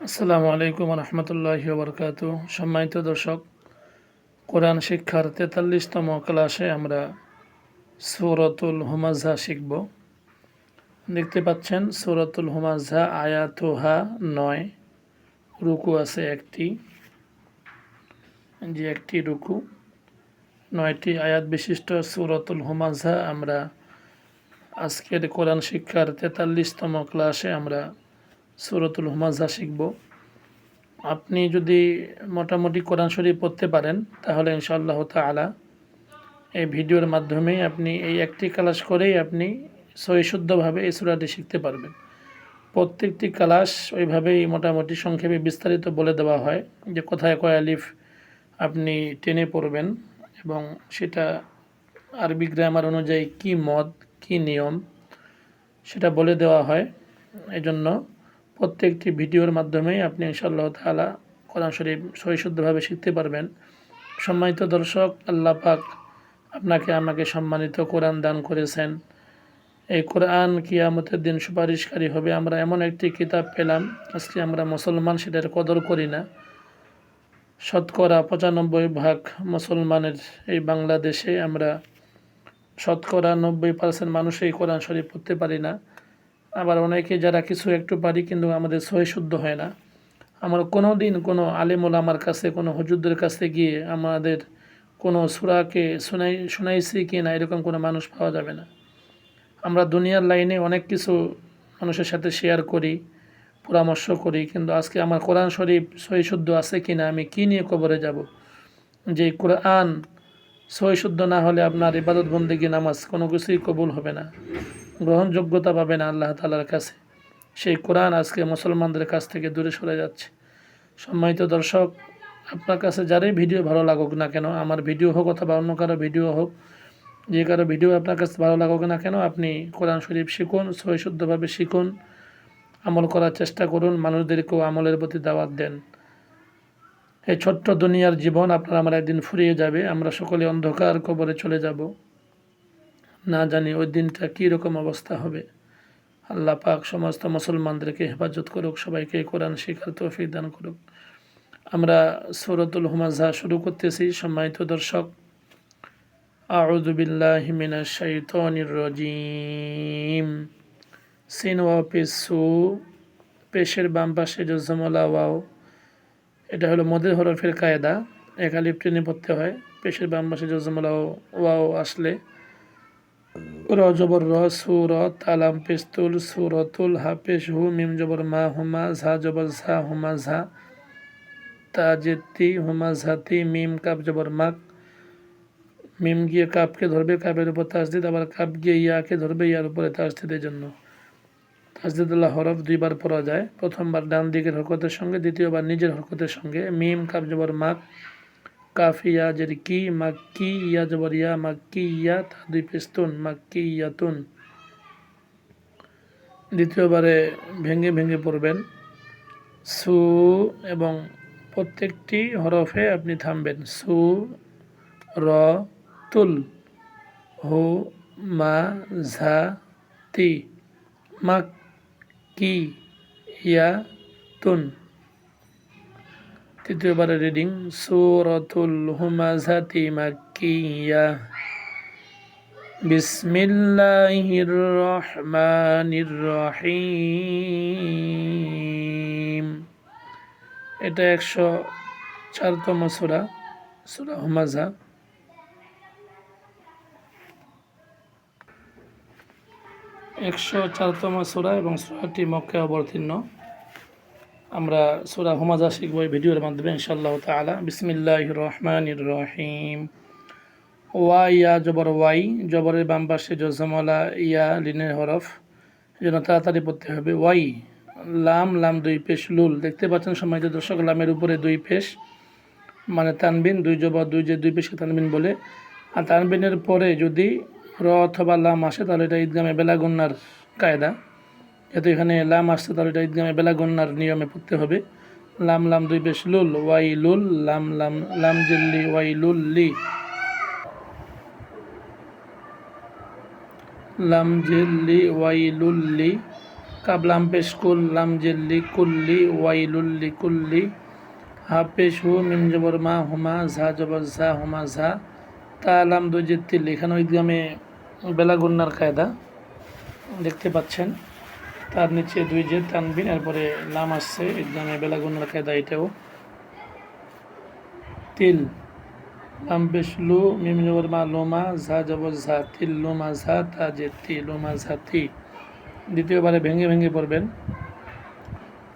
আসসালামু আলাইকুম রহমতুল্লাহি ওবরকাত। সম্মানিত দর্শক, কোরআন শিক্ষার 43তম ক্লাসে আমরা সূরাতুল হুমাযা শিখব। দেখতে পাচ্ছেন সূরাতুল হুমাযা আয়াতুহা 9, রুকু আছে একটি, রুকু, 9টি আয়াত বিশিষ্ট সূরাতুল হুমাযা আমরা আজকের কোরআন শিক্ষার 43তম ক্লাসে আমরা সূরাতুল হুমাযা শিখব। আপনি যদি মোটামুটি কোরআন শরীফ পড়তে পারেন তাহলে ইনশাআল্লাহ তাআলা এই ভিডিওর মাধ্যমে আপনি এই একটি ক্লাস করেই আপনি সহিশুদ্ধভাবে এই সূরাটি শিখতে পারবেন। প্রত্যেকটি ক্লাস ওইভাবেই মোটামুটি সংক্ষেপে বিস্তারিত বলে দেওয়া হয় যে কোথায় কয় আলিফ আপনি টেনে পড়বেন এবং সেটা আরবি গ্রামার অনুযায়ী কি মদ কি নিয়ম সেটা বলে দেওয়া হয়। এজন্য প্রত্যেকটি ভিডিওর মাধ্যমেই আপনি ইনশাআল্লাহ তাআলা কোরআন শরীফ সহিশুদ্ধভাবে শিখতে পারবেন। সম্মানিত দর্শক, আল্লাহ পাক আপনাকে আমাকে সম্মানিত কোরআন দান করেছেন। এই কোরআন কিয়ামতের দিন সুপারিশকারী হবে। আমরা এমন একটি কিতাব পেলাম, আজকে আমরা মুসলমান সেটার কদর করি না। শতকরা 95% মুসলমানের এই বাংলাদেশে আমরা শতকরা 90% মানুষ এই কোরআন শরীফ পড়তে পারি না। আবার অনেকে যারা কিছু একটু পারি কিন্তু আমাদের সহিশুদ্ধ হয় না। আমরা কোনো দিন কোনো আলেম ওলামার কাছে কোনো হুজুরদের কাছে গিয়ে আমাদের কোনো সূরাকে শোনাইছি কি না এরকম কোনো মানুষ পাওয়া যাবে না। আমরা দুনিয়ার লাইনে অনেক কিছু মানুষের সাথে শেয়ার করি, পরামর্শ করি, কিন্তু আজকে আমার কোরআন শরীফ সহিশুদ্ধ আছে কি না, আমি কী নিয়ে কবরে যাব? যে কোরআন সহিশুদ্ধ না হলে আপনার ইবাদত বন্দেগী নামাজ কোনো কিছুই কবুল হবে না, গ্রহণযোগ্যতা পাবে না আল্লাহ তাআলার কাছে। সেই কোরআন আজকে মুসলমানদের কাছ থেকে দূরে সরে যাচ্ছে। সম্মানিত দর্শক, আপনার কাছে যারই ভিডিও ভালো লাগুক না কেন, আমার ভিডিও হোক অথবা অন্য কারো ভিডিও হোক, যে কারো ভিডিও আপনার কাছে ভালো লাগুক না কেন, আপনি কোরআন শরীফ শিখুন, সহিশুদ্ধভাবে শিখুন, আমল করার চেষ্টা করুন, মানুষদেরকেও আমলের প্রতি দাওয়াত দেন। এই ছোট্ট দুনিয়ার জীবন আপনার আমার একদিন ফুরিয়ে যাবে। আমরা সকলে অন্ধকার কবরে চলে যাব, না জানি ওই দিনটা কী রকম অবস্থা হবে। আল্লাহ পাক সমস্ত মুসলমানদেরকে হেফাজত করুক, সবাইকে কোরআন শিখার তৌফিক দান করুক। আমরা সূরাতুল হুমাযা শুরু করতেছি। সম্মানিত দর্শক, আউযু বিল্লাহি মিনাশ শাইতানির রাজিম। সিন ওয়াও পেশ সু, পেশের বাম পাশে যে জমলা ওয়াও, এটা হলো মদের হরফের কায়দা। এক আলিফ টেনে পড়তে হয়। পেশের বাম পাশে যে জমলা ওয়াও আসলে র জবর র, সু র, তালাম পেস্তুল, সুরতুল, হা পেশ হু, মিম জবর মা, হুমা, ঝা জবর ঝা, হুমা ঝা, তা জেতি, হুমা ঝাতি, মিম কাপ জবর মাক, মিম গিয়ে কাপকে ধরবে, কাপের উপর তাসদিদ, আবার কাপ গিয়ে ইয়াকে ধরবে, ইয়ার উপরে তাসদিদের জন্য তাসদিদুল্লাহ হরফ দুইবার পড়া যায়। প্রথমবার ডান দিকের হরকতের সঙ্গে, দ্বিতীয়বার নিজের হরকতের সঙ্গে। মিম কাপ জবর মাক, কাফ ইয়া জের কি, মাক্কি, ইয়া জবর ইয়া, মাক্কি ইয়া, তা দুই পেস্তুন, মাক্কি ইয়াতুন। দ্বিতীয়বারে ভেঙে ভেঙে পড়বেন সু, এবং প্রত্যেকটি হরফে আপনি থামবেন। সু র তুল, হু মা ঝা তি, মাক কি ইয়া তুন। তৃতীয়বারে রিডিং সূরাতুল হুমাযাতি মাক্কিয়া, বিসমিল্লাহির রহমানির রহিম। এটা 104তম সূরা, সূরা হুমাযা। 104তম সূরা এবং সূরাটি মক্কায় অবতীর্ণ। আমরা সূরা হুমাযা শিখব এই ভিডিওর মাধ্যমে ইনশাআল্লাহ তাআলা। বিসমিল্লাহির রহমানির রহিম। ওয়া ইয়া জবর ওয়াই, জবরের বাম পাশে জজমলা ইয়া লিনের হরফ, এই জন্য তাড়াতাড়ি পড়তে হবে। ওয়াই, লাম, লাম দুই পেশ, লুল। দেখতে পাচ্ছেন সম্মানিত দর্শক, লামের উপরে দুই পেশ মানে তানবিন, দুই জবর দুই যে দুই পেশকে তানবিন বলে। আর তানবিনের পরে যদি র অথবা লাম আসে তাহলে এটা ঈদগামে বেলাগুন্নার কায়দা। যেহেতু এখানে লাম আসছে তাহলে এটা ঈদগামে বেলাগুন্নার নিয়মে পড়তে হবে। লাম, লাম দুই পেশ, লুল, ওয়াই লুল, লাম, লাম, লাম জিল্লি, ওয়াই লুল লি, লাম জিল্লি, ওয়াই লুল লি, কাব লাম পেশ কুল লাম জিল্লি কুল্লি ওয়াইলুল্লি কুল্লি হা পেশ হু মিম জবর মা হুমা ঝা জবর ঝা হুমা ঝা তা লাম দুই তিল। এখানে ইদগামে বেলা গুন্নার কায়দা দেখতে পাচ্ছেন, তার নিচে দুই জেদ তানবিন, এরপরে লাম আসছে ইদগামে বেলা গুন্নার কায়দা। এটাও তিল লাম পেশ লু মিম জবর মা লোমা ঝা জবর ঝা তিল লোমা ঝা তা জেদ তি লোমা ঝা তি। দ্বিতীয়বারে ভেঙে ভেঙে পড়বেন।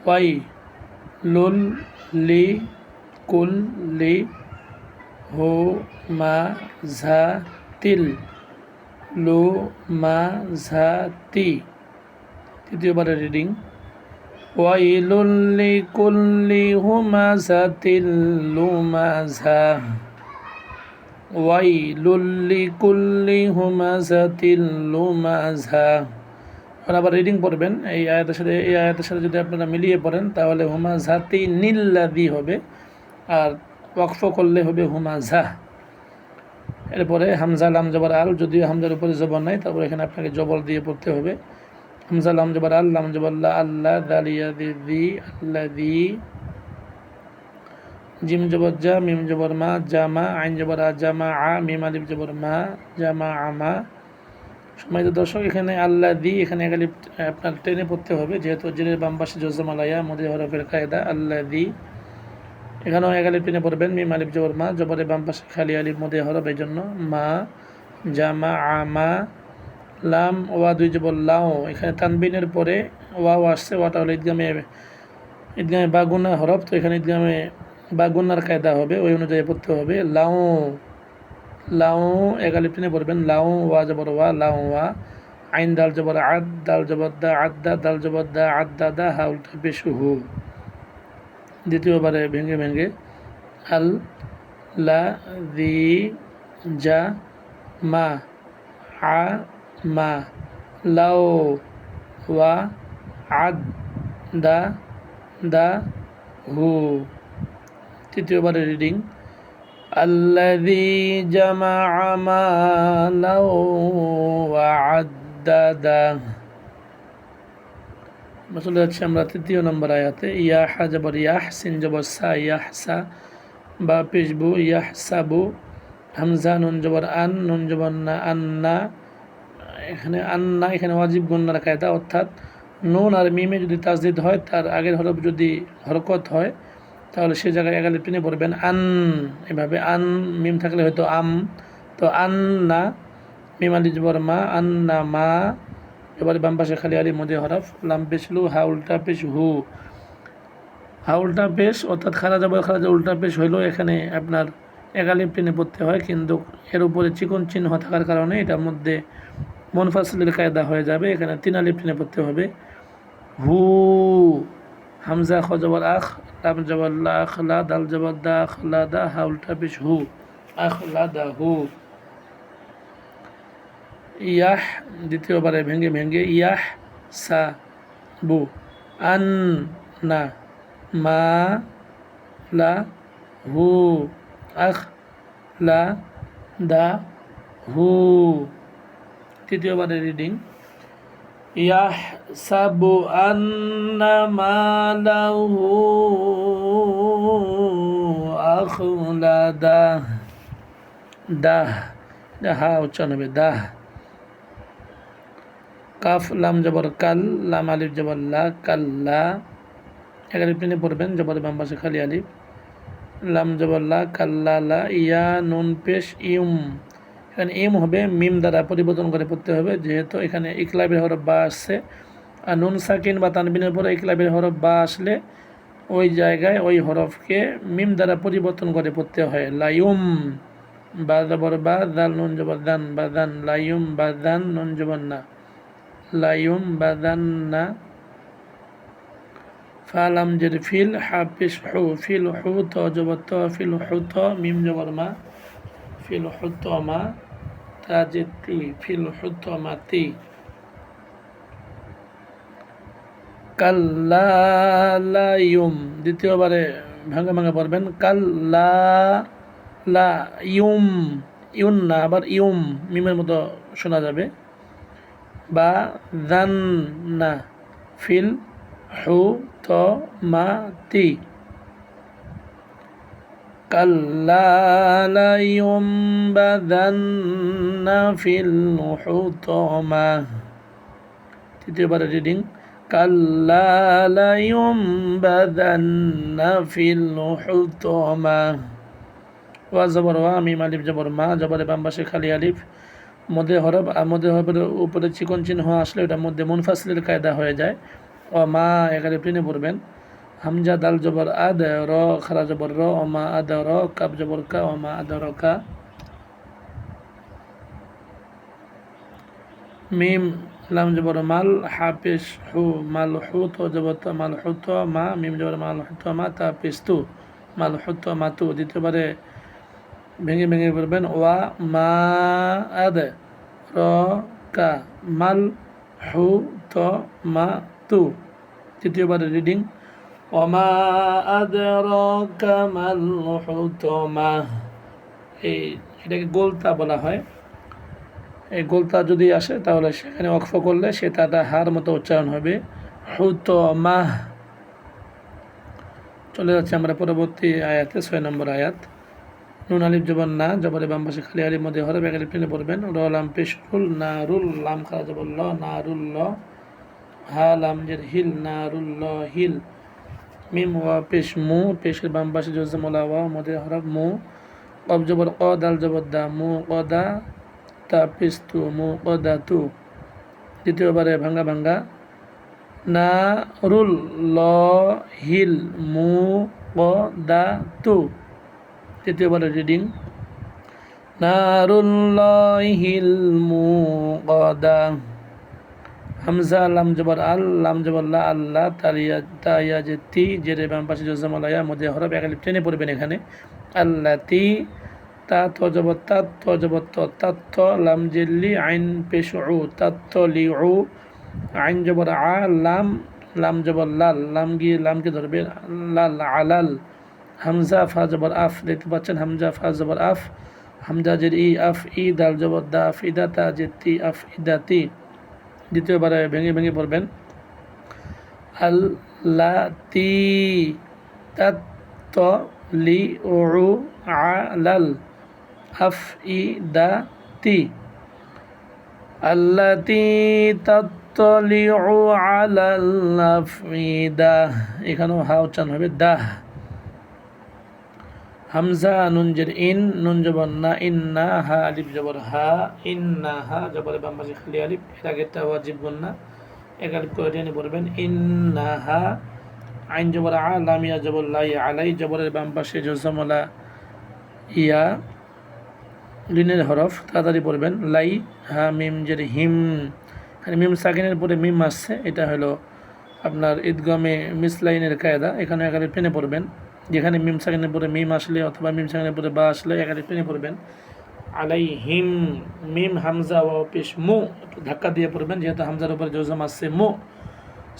ওয়াই লুল লি কুল লি হো মা ঝা তিল লু মা ঝা তি। তৃতীয়বারে রিডিং ওয়াইলুল লিকুল্লি হুমাযাতিল লুমাযা ওয়াইলুল লিকুল্লি হুমাযাতিল লুমাযা। আর আবার রিডিং পড়বেন এই আয়াতের সাথে যদি আপনারা মিলিয়ে পড়েন তাহলে হুমাযাতি নিল্লাযী হবে, আর ওয়াকফ করলে হবে হুমাযা। এরপরে হামজা লাম জবর আল, যদিও হামজার উপরে জবর নাই, তারপরে এখানে আপনাকে জবর দিয়ে পড়তে হবে। হামজা লাম জবর আল লাম জবর লা আল্লাহ দালিয়া দি আল্লাযী জিম জবর জা মিম জবর মা জামা আইন জবর আ জামা আ মিম আলিফ জবর মা জামা আমা। সম্মানিত দর্শক, এখানে আল্লাযী এখানে এক আলিফ আপনার টেনে পড়তে হবে, যেহেতু জেরের বাম পাশে জজম আলাইয়া মধ্যে হরফের কায়দা আল্লাযী। এখানেও এক আলিফ টেনে পড়বেন, মিম আলিফ জবর মা, জবরের বাম পাশে খালি আলিফ মধ্যে হরফ, এই জন্য মা জামা আমা। লাম ওয়া দুই জবর লাও, এখানে তানবিনের পরে ওয়াও আসছে, ওয়াটা হলো ইদগামে বাগুনা হরফ, তো এখানে ইদগামে বাগুনার কায়দা হবে, ওই অনুযায়ী পড়তে হবে। লাও লাও এক আলিফ টেনে পড়বেন, লাও ওয়া জবর ওয়া লাও ওয়া আইন দাল জবর আদ দাল জবর দা আদা দাল জবর দা আদা দা হা উল্টা পেশ হু। দ্বিতীয়বারে ভেঙে ভেঙে আল লা দি জা মা আ মা লাও ওয়া আদ দা দা হু। তৃতীয়বারে রিডিং আল্লাযী জামাআ মালাও ওয়া আদ্দাদা। চলে যাচ্ছি আমরা তৃতীয় নম্বর আয়াতে। ইয়া হা জবর ইয়াহ সিন জবর সা ইয়াহসা বা পেশবু ইয়াহসাবু হামজা নুন জবর আন নুন জবর না আন্না। এখানে আন্না এখানে ওয়াজিব গুন্নার কায়দা, অর্থাৎ নুন আর মিমে যদি তাসদিদ হয় তার আগের হরফ যদি হরকত হয় তাহলে সে জায়গায় এক আলিফ টেনে পড়বেন আন, এভাবে আন মিম থাকলে হয়তো আম, তো আন্না মিম আলিফ জবর মা আন্না মা। এবারে বাম পাশে খালি আলিফ মধ্যে হরফ লাম পেশ লু হা উল্টা পেশ হু। হা উল্টা পেশ অর্থাৎ খারা খারাজা উল্টা পেশ হইলেও এখানে আপনার এক আলিফ টেনে পড়তে হয়, কিন্তু এর উপরে চিকন চিহ্ন থাকার কারণে এটার মধ্যে মুনফাসিলের কায়দা হয়ে যাবে, এখানে তিন আলিফ টেনে পড়তে হবে। হু হামজা খ জবর আখ লাম জবর লা আখলা দাল জবর দা আখলা দা হা উল্টা পেশ হু আখলা দা হু। ইয়াহ দ্বিতীয়বারে ভেঙে ভেঙে ইয়াহ সা বু আন না মা লা হু আখ লা দা হু। তৃতীয়বারে রিডিং ইয়াহসাবু আন্না মালাহু আখলাদা দাহ হা উচ্চারণ হবে দাহ। কাফ লাম জবর কাল লাম আলিফ জবর লা কাল্লা এক আলিফ টেনে পড়বেন, জবর বাম পাশে খালি আলিফ লাম জবর লা কাল্লা লা ইয়া নুন পেশ ইউম, এখানে ইম হবে মিম দ্বারা পরিবর্তন করে পড়তে হবে, যেহেতু এখানে ইকলাবের হরফ বা আসছে, আর নুন সাকিন বা তানবিনের পরে ইকলাবের হরফ বা আসলে ওই জায়গায় ওই হরফকে মিম দ্বারা পরিবর্তন করে পড়তে হয়। লাইউম বা জবর বা দাল নুন জবর দান বা দান লাইউম বা দান নুন জবর না লাইউম বা দান না। ফালাম জের ফিল হাফিস হু ফিল হু ত জবর ত ফিল হু ত মিম জবর মা ফিল হু ত মা তা জেতি ফিল হু ত মাতি। কাল্লা লাইউম দ্বিতীয়বারে ভাঙা ভাঙা পড়বেন কাল্লা লা ইউম ইউন না আবার ইউম মিমের মতো শোনা যাবে, বা দান না ফিল হুতমাতি কাল্লা লায়ুমবাদান্না ফিল হুতমা। তৃতীয়বার রিডিং কাল্লা লায়ুমবাদান্না ফিল হুতমা। ওয়া জবর ওয়া মিম আলিফ জবর মা, জবরে বাম পাশে খালি আলিফ, মধ্যে হরফ, আর মধ্যে হরফের উপরে চিকন চিহ্ন আসলে ওটার মধ্যে মুনফাসিলের কায়দা হয়ে যায়। ও মা এখানে প্লেনে পড়বেন। হামজা দাল জবর আদ, র খারা জবর র, ও মা আদ র, কাব জবর কা, ও মা আদ র কা। মিম লাম জবর মাল, হাফিস হু মাল হু, তো জবর তো মাল হু তো মা, মিম জবর মাল হু তো মা, তা পিস তু মাল হু তো মা তু। দ্বিতীয়বারে ভেঙে ভেঙে পড়বেন। ওয়া মা আদ র কা মাল হু তো মা তু। তৃতীয়বার রিডিং ওমা আদ র কা মাল হু তো মা। এটাকে গোলতা বলা হয়। এই গোলতা যদি আসে তাহলে সেখানে ওয়াকফ করলে সে তাটা হার মতো উচ্চারণ হবে, হু তো মা। চলে যাচ্ছে আমরা পরবর্তী আয়াতে, 6 নম্বর আয়াত। নুন আলিফ জবর না, জবরে বাম পাশে খালি আলিফ, মধ্যে হরফ, এক আলিফ টেনে পড়বেন। র লাম পেশ রুল, না রুল, লাম খারা জবর ল, না রুল ল, হা লাম জের হিল, না রুল ল হিল। মিম ওয়া পেশ মু, পেশের বাম পাশে জজমলা ওয়া, মধ্যে হরফ মু। কব জবর ক, দাল জবর দা, মু ক দা, তা পেশ তু, মু ক দা তু। দ্বিতীয়বারে ভাঙ্গা ভাঙ্গা না রুল ল হিল, মু ক দা তু। তৃতীয়বার রিডিং নারুল্লাহিল মুকাদা। হামজা লাম জবর আল, লাম জবর লা, আল্লাহ, তাইয়া যে তি, জেরে বাম পাশে জজমালায়া, মধ্যে হরফ, এক আলিফ টেনে পড়বেন এখানে। আল্লাতি, তা ত জবর তাত, ত জবর ত, তাত লাম জেল্লি, আইন পেশ উ, তাত লি উ, আইন জবর আ, লাম, লাম জবর লাল, লাম গিয়ে লামকে ধরবে, লাল আলাল। হামজা ফা জবর আফ, দেখতে পাচ্ছেন হামজা ফা জবর আফ, হামজা জের ই, আফ ই, দাল জবর দা, আফ ইদা, তা জের তি, আফ ইদা তি। দ্বিতীয়বারে ভেঙে ভেঙে পড়বেন। আল্লাতি তাত লি উ আলাল আফ ইদা তি। আল্লাতি তাত্তলি উ আলাল আফইদা, এখানেও হা উচ্চারণ হবে দাহ। হামজা নুন জের ইন, নুন জবর না, ইন্না, হা আলিফ জবর হা, ইন্না হা, জবরে বাম পাশে খালি আলিফ, এর আগেরটা ওয়াজিব গুন্না, এক আলিফ করে টেনে পড়বেন। ইন্না হা, আইন জবর আ, লামিয়া জবর লাই, আলাই, জবরের বাম পাশে জজমলা ইয়া, লিনের হরফ, তাড়াতাড়ি পড়বেন। লাই, হা মিম জের হিম, এখানে মিম সাকিনের পরে মিম আসছে, এটা হলো আপনার ঈদগামে মিসলাইনের কায়দা। এখানে এক আলিফ টেনে পড়বেন। যেখানে মিম সাকিনের পরে মিম আসলে অথবা মিম সাকিনের পরে বা আসলে এক আলিফ টেনে পড়বেন। আলাই হিম, মিম হামজা ও পেশ মু, একটু ধাক্কা দিয়ে পড়বেন যেহেতু হামজার উপরে জজম আসছে। মু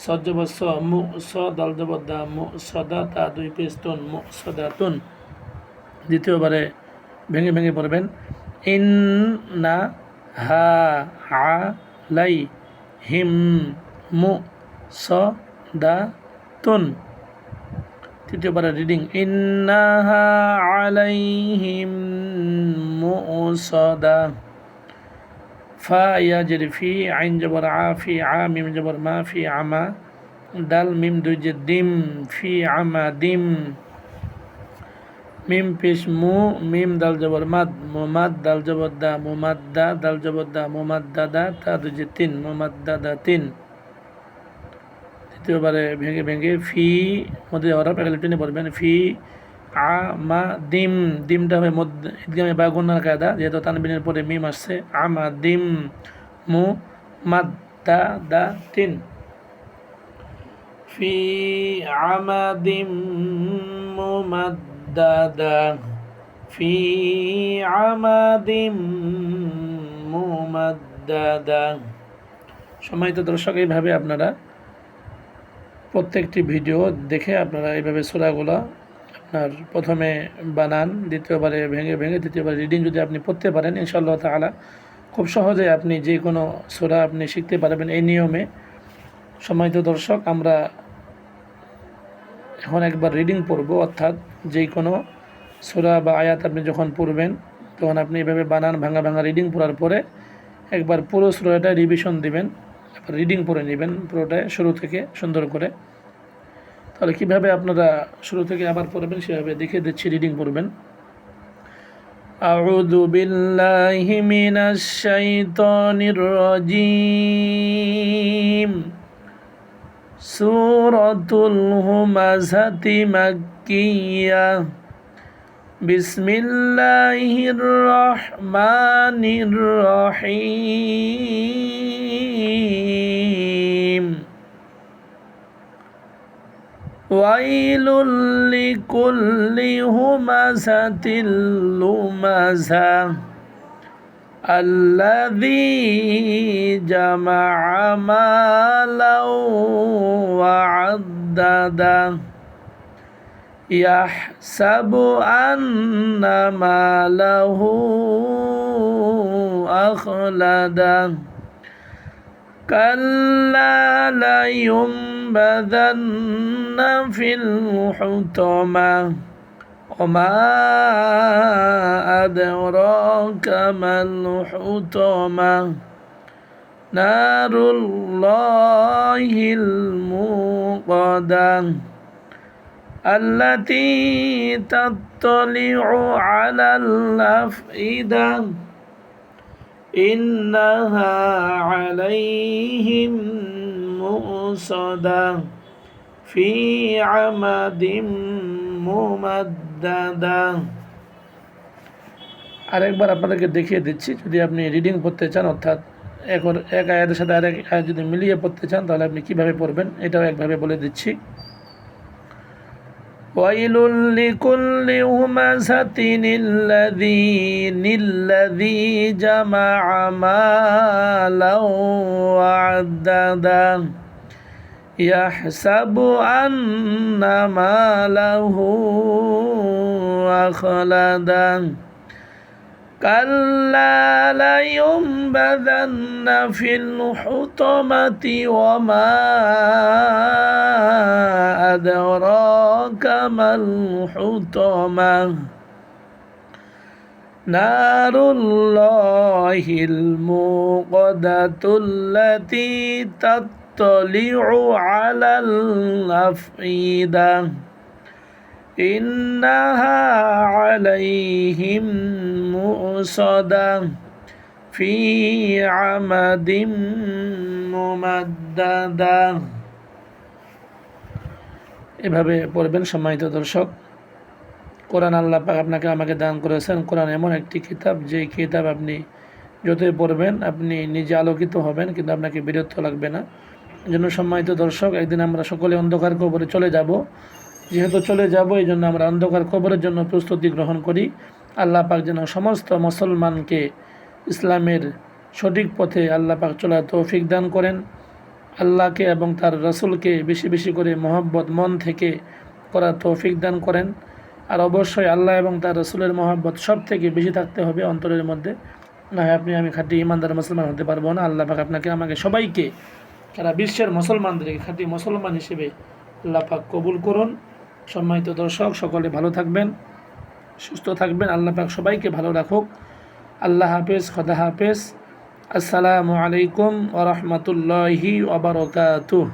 সদ জবর স, মু স, দল জবর দা, মু সদা, তা দুই পেশ তুন, মু সদা তুন। দ্বিতীয়বারে ভেঙে ভেঙে পড়বেন। ইন না হা আ লাই হিম মু স দা তুন। তৃতীয়বার রিডিং ইন্নাহা আলাইহিম মুসাদা। ফা ইয়া জের ফি, আইন জবর আ, ফি আ, মিম জবর মা, ফি আমা, দাল মিম দুই জের দিম, ফি আমা দিম। মিম পেশ মু, মিম দাল জবর মাদ, মুমাদ, দাল জবর দা, মুমাদ্দা, দাল জবর দা, মুমাদ্দাদা, তা দুই জের তিন, মুমাদ্দাদা তিন। দ্বিতীয়বারে ভেঙে ভেঙে ফি, মধ্যে হরফ, এক আলিফ টেনে পড়বেন। ফি আ মা দিম, দিমটা হবে মধ্যে ঈদগামে বা গুন্নার কায়দা, যেহেতু তানবিনের পরে মিম আসছে। আমা দিম মু মাদ দা দা তিন। ফি আমা দিম মু মাদ দা দা, ফি আমা দিম মু মাদ দা দা। সম্মানিত দর্শক, এইভাবে আপনারা প্রত্যেকটি ভিডিও দেখে আপনারা এইভাবে সূরাগুলো আপনার প্রথমে বানান, দ্বিতীয়বারে ভেঙে ভেঙে, তৃতীয়বার রিডিং যদি আপনি পড়তে পারেন ইনশাআল্লাহ তাআলা খুব সহজে আপনি যে কোনো সূরা আপনি শিখতে পারবেন এই নিয়মে। সম্মানিত দর্শক, আমরা এখন একবার রিডিং পড়ব, অর্থাৎ যে কোনো সূরা বা আয়াত আপনি যখন পড়বেন তখন আপনি এভাবে বানান ভাঙা ভাঙা রিডিং পড়ার পরে একবার পুরো সূরাটা রিভিশন দিবেন, একবার রিডিং পড়ে নেবেন পুরোটাই শুরু থেকে সুন্দর করে। তাহলে কীভাবে আপনারা শুরু থেকে আবার পড়বেন সেভাবে দেখে দিচ্ছি, রিডিং পড়বেন। আউযু বিল্লাহি মিনাশ শাইতানির রাজীম। সূরাতুল হুমাযাতি মাক্কিয়্যাহ। বিসমিল্লাহির রহমানির রহিম। ওয়াইলুল লিকুল্লি হুমাযাতিল লুমাযাহ আল্লাযী জামা'a মালাও ওয়া আদ্দাদাহ ইয়াহসাবু আন্না মালাহু আখলাদাহ কাল্লা লায়ুনবাযান্না ফিল হুতামাহ ওমা আদরাকা মাল হুতামাহ নারুল্লাহিল মুকাদাহ আল্লাতী তাত্তালি'উ আলাল আফইদাহ ইন্নাহা আলাইহিম মুসাদাহ ফি আমাদিম মুমাদ্দাদাহ। আরেকবার আপনাদেরকে দেখিয়ে দিচ্ছি, যদি আপনি রিডিং পড়তে চান, অর্থাৎ এক আয়াতের সাথে আরেক আয়াত যদি মিলিয়ে পড়তে চান তাহলে আপনি কীভাবে পড়বেন এটাও একভাবে বলে দিচ্ছি। ওয়াইলুল লিকুল্লি হুমাযাতিন আল্লাযী জামা'a মালাও ওয়া আদ্দাদাহ ইয়াহসাবু আন্না মালাহু আখলাদাহ কাল্লা লায়ুনবাযান্না ফিল হুতামাতি ওমা আদরাকা মাল হুতামাহ নারুল্লাহিল মুকাদাতুল্লাতী তাত্তালি'উ আলাল আফইদাহ ইন্নাহা আলাইহিম মুসাদাহ ফি আমাদিম মুমাদ্দাদাহ। এভাবে পড়বেন। সম্মানিত দর্শক, কোরআন আল্লাহ পাক আপনাকে আমাকে দান করেছেন। কোরআন এমন একটি কিতাব, যেই কিতাব আপনি যতই পড়বেন আপনি নিজে আলোকিত হবেন, কিন্তু আপনাকে বিরক্ত লাগবে না। জন্য সম্মানিত দর্শক, একদিন আমরা সকলে অন্ধকার কবরে চলে যাব। যেহেতু চলে যাব, এই জন্য আমরা অন্ধকার কবরের জন্য প্রস্তুতি গ্রহণ করি। আল্লাহ পাক যেন সমস্ত মুসলমানকে ইসলামের সঠিক পথে আল্লাহ পাক চলার তৌফিক দান করেন। আল্লাহকে এবং তার রাসূলকে বেশি বেশি করে মহব্বত মন থেকে করার তৌফিক দান করেন। আর অবশ্যই আল্লাহ এবং তার রাসূলের মহব্বত সব থেকে বেশি থাকতে হবে অন্তরের মধ্যে, না হয় আপনি আমি খাঁটি ইমানদার মুসলমান হতে পারবো না। আল্লাহ পাক আপনাকে আমাকে সবাইকে, সারা বিশ্বের মুসলমানদেরকে খাঁটি মুসলমান হিসেবে আল্লাহ পাক কবুল করুন। সম্মানিত দর্শক, সকলে ভালো থাকবেন, সুস্থ থাকবেন। আল্লাহ পাক সবাইকে ভালো রাখুক। আল্লাহ হাফেজ, খোদা হাফেজ। আসসালামু আলাইকুম ওয়া রাহমাতুল্লাহি ওয়া বারাকাতুহু।